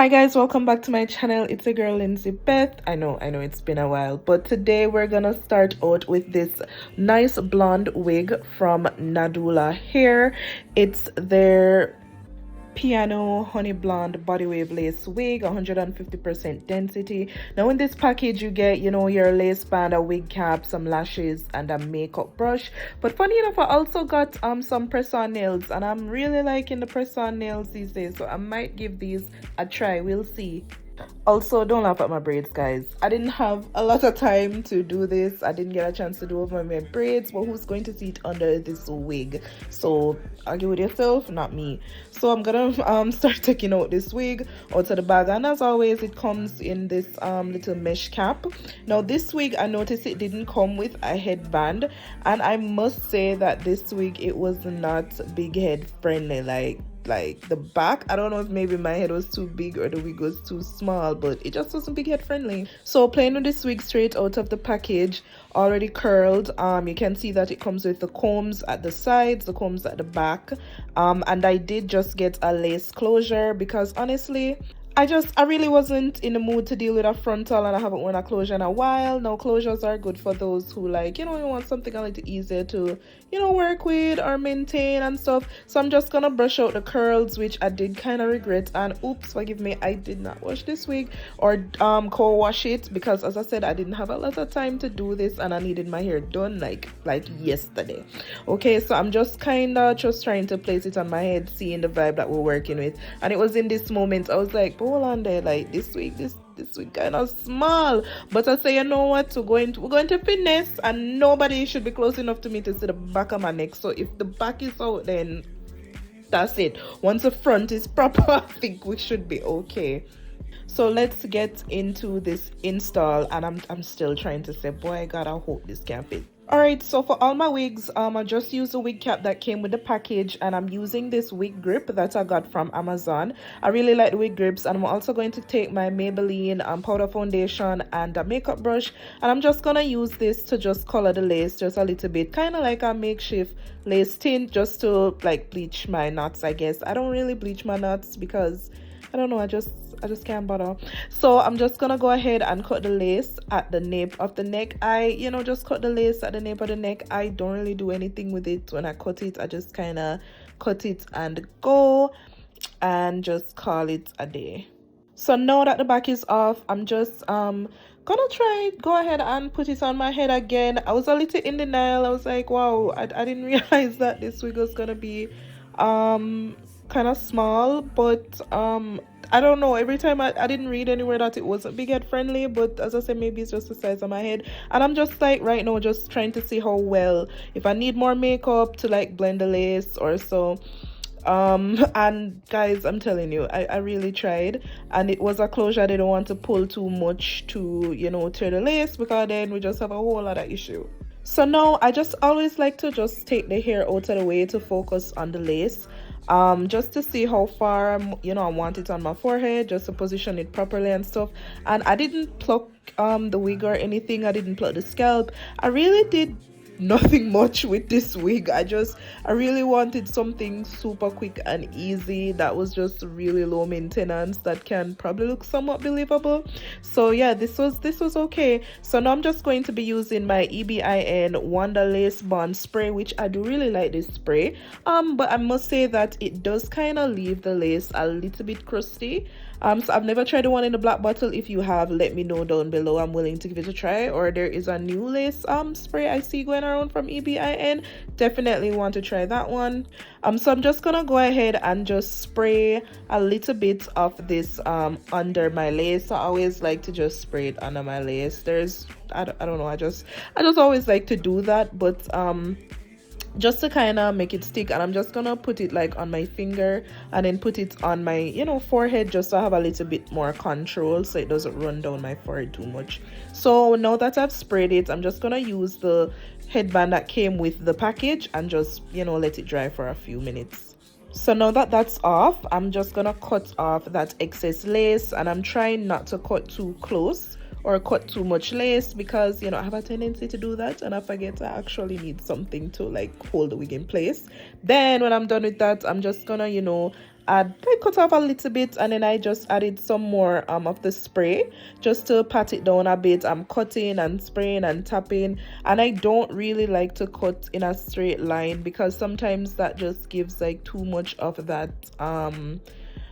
Hi guys, welcome back to my channel. It's a girl Lindsay Beth. I know it's been a while, but today we're gonna start out with this nice blonde wig from Nadula Hair. It's their piano honey blonde body wave lace wig, 150% density. Now in this package you get, your lace band, a wig cap, some lashes, and a makeup brush. But funny enough, I also got some press-on nails, and I'm really liking the press-on nails these days, so I might give these a try. We'll see. Also, don't laugh at my braids, guys. I didn't have a lot of time to do this. I didn't get a chance to do over my braids, but who's going to see it under this wig? So argue with yourself, not me. So I'm gonna start taking out this wig out of the bag, and as always it comes in this little mesh cap. Now this wig, I noticed it didn't come with a headband, and I must say that this wig, it was not big head friendly. Like the back, I don't know if maybe my head was too big or the wig was too small, but it just wasn't big head friendly. So playing with this wig straight out of the package, already curled. You can see that it comes with the combs at the sides, the combs at the back, and I did just get a lace closure because honestly I really wasn't in the mood to deal with a frontal, and I haven't worn a closure in a while. Now closures are good for those who, like, you want something a little easier to work with or maintain and stuff. So I'm just gonna brush out the curls, which I did kind of regret, and oops, forgive me, I did not wash this wig or co-wash it because, as I said, I didn't have a lot of time to do this, and I needed my hair done like yesterday. Okay, so I'm just kind of just trying to place it on my head, seeing the vibe that we're working with. And it was in this moment I was like, hold on there, like this wig kind of small, but I say, you know what, we're going to finesse, and nobody should be close enough to me to see the back of my neck. So if the back is out, then that's it. Once the front is proper, I think we should be okay. So let's get into this install, and I'm still trying to say, boy, God, I hope this can fit. Alright, so for all my wigs, I just used the wig cap that came with the package, and I'm using this wig grip that I got from Amazon. I really like the wig grips, and I'm also going to take my Maybelline powder foundation and a makeup brush, and I'm just gonna use this to just color the lace just a little bit, kind of like a makeshift lace tint, just to like bleach my knots, I guess. I don't really bleach my knots because I don't know, I just can't bother. So I'm just gonna go ahead and cut the lace at the nape of the neck. I just cut the lace at the nape of the neck. I don't really do anything with it when I cut it. I just kind of cut it and go and just call it a day. So now that the back is off, I'm just gonna go ahead and put it on my head again. I was a little in denial. I was like, wow, I didn't realize that this wig was gonna be kind of small, but I don't know, every time I didn't read anywhere that it wasn't big head friendly, but as I said, maybe it's just the size of my head, and I'm just like right now just trying to see how well, if I need more makeup to like blend the lace or so. And guys, I'm telling you, I really tried, and it was a closure I didn't want to pull too much to tear the lace, because then we just have a whole lot of issue. So now I just always like to just take the hair out of the way to focus on the lace, just to see how far I want it on my forehead, just to position it properly and stuff. And I didn't pluck the wig or anything. I didn't pluck the scalp. I really did nothing much with this wig. I really wanted something super quick and easy that was just really low maintenance, that can probably look somewhat believable. So yeah, this was okay. So now I'm just going to be using my EBIN Wonder Lace Bond spray, which I do really like this spray, but I must say that it does kind of leave the lace a little bit crusty. So I've never tried the one in the black bottle. If you have, let me know down below. I'm willing to give it a try. Or there is a new lace spray I see going around from EBIN. Definitely want to try that one. So I'm just gonna go ahead and just spray a little bit of this under my lace. I always like to just spray it under my lace. I don't know, I just always like to do that, but just to kind of make it stick. And I'm just gonna put it like on my finger and then put it on my forehead, just to have a little bit more control so it doesn't run down my forehead too much. So now that I've sprayed it, I'm just gonna use the headband that came with the package and just let it dry for a few minutes. So now that that's off, I'm just gonna cut off that excess lace, and I'm trying not to cut too close or cut too much lace, because I have a tendency to do that and I forget I actually need something to like hold the wig in place. Then when I'm done with that, I'm just gonna I cut off a little bit, and then I just added some more of the spray just to pat it down a bit. I'm cutting and spraying and tapping, and I don't really like to cut in a straight line because sometimes that just gives like too much of that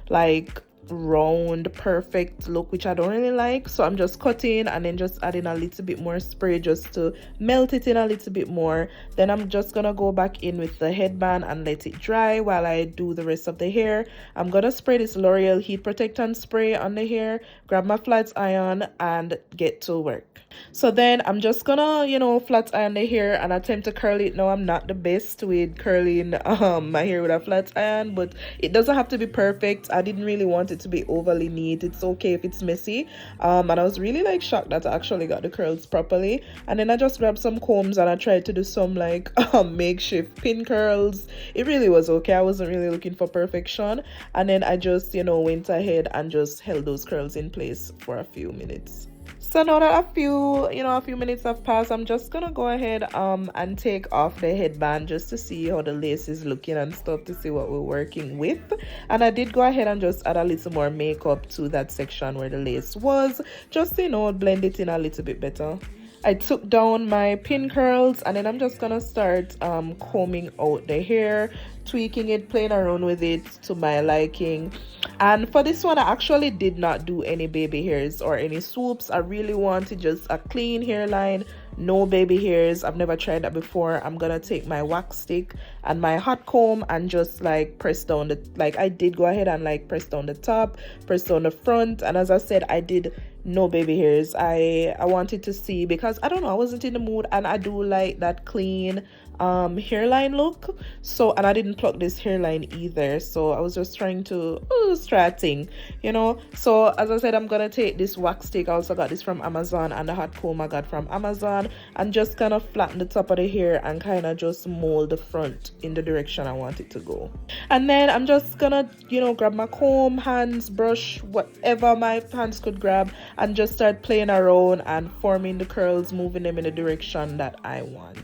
like round perfect look, which I don't really like. So I'm just cutting and then just adding a little bit more spray just to melt it in a little bit more. Then I'm just gonna go back in with the headband and let it dry while I do the rest of the hair. I'm gonna spray this L'Oreal heat protectant spray on the hair, grab my flat iron and get to work. So then I'm just gonna, you know, flat iron the hair and attempt to curl it. Now I'm not the best with curling my hair with a flat iron, but it doesn't have to be perfect. I didn't really want it to be overly neat. It's okay if it's messy. And I was really like shocked that I actually got the curls properly. And then I just grabbed some combs and I tried to do some like makeshift pin curls. It really was okay. I wasn't really looking for perfection. And then I just, you know, went ahead and just held those curls in place for a few minutes. So now that a few minutes have passed, I'm just gonna go ahead and take off the headband just to see how the lace is looking and stuff, to see what we're working with. And I did go ahead and just add a little more makeup to that section where the lace was, just to, you know, blend it in a little bit better. I took down my pin curls and then I'm just gonna start combing out the hair, tweaking it, playing around with it to my liking. And for this one, I actually did not do any baby hairs or any swoops. I really wanted just a clean hairline, no baby hairs. I've never tried that before. I'm gonna take my wax stick and my hot comb and just like press down the, like I did go ahead and like press down the top, press down the front. And as I said, I did no baby hairs. I wanted to see, because I don't know, I wasn't in the mood, and I do like that clean hairline look. So, and I didn't pluck this hairline either, so I was just trying to try a thing, you know. So as I said, I'm gonna take this wax stick. I also got this from Amazon, and the hot comb I got from Amazon, and just kind of flatten the top of the hair and kind of just mold the front in the direction I want it to go. And then I'm just gonna, you know, grab my comb, hands, brush, whatever my hands could grab, and just start playing around and forming the curls, moving them in the direction that I want.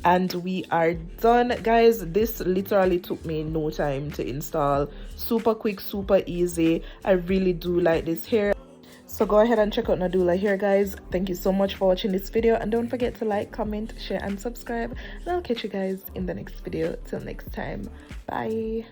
And we are done, guys. This literally took me no time to install. Super quick, super easy. I really do like this hair. So go ahead and check out Nadula Hair, guys. Thank you so much for watching this video, and don't forget to like, comment, share and subscribe, and I'll catch you guys in the next video. Till next time, bye.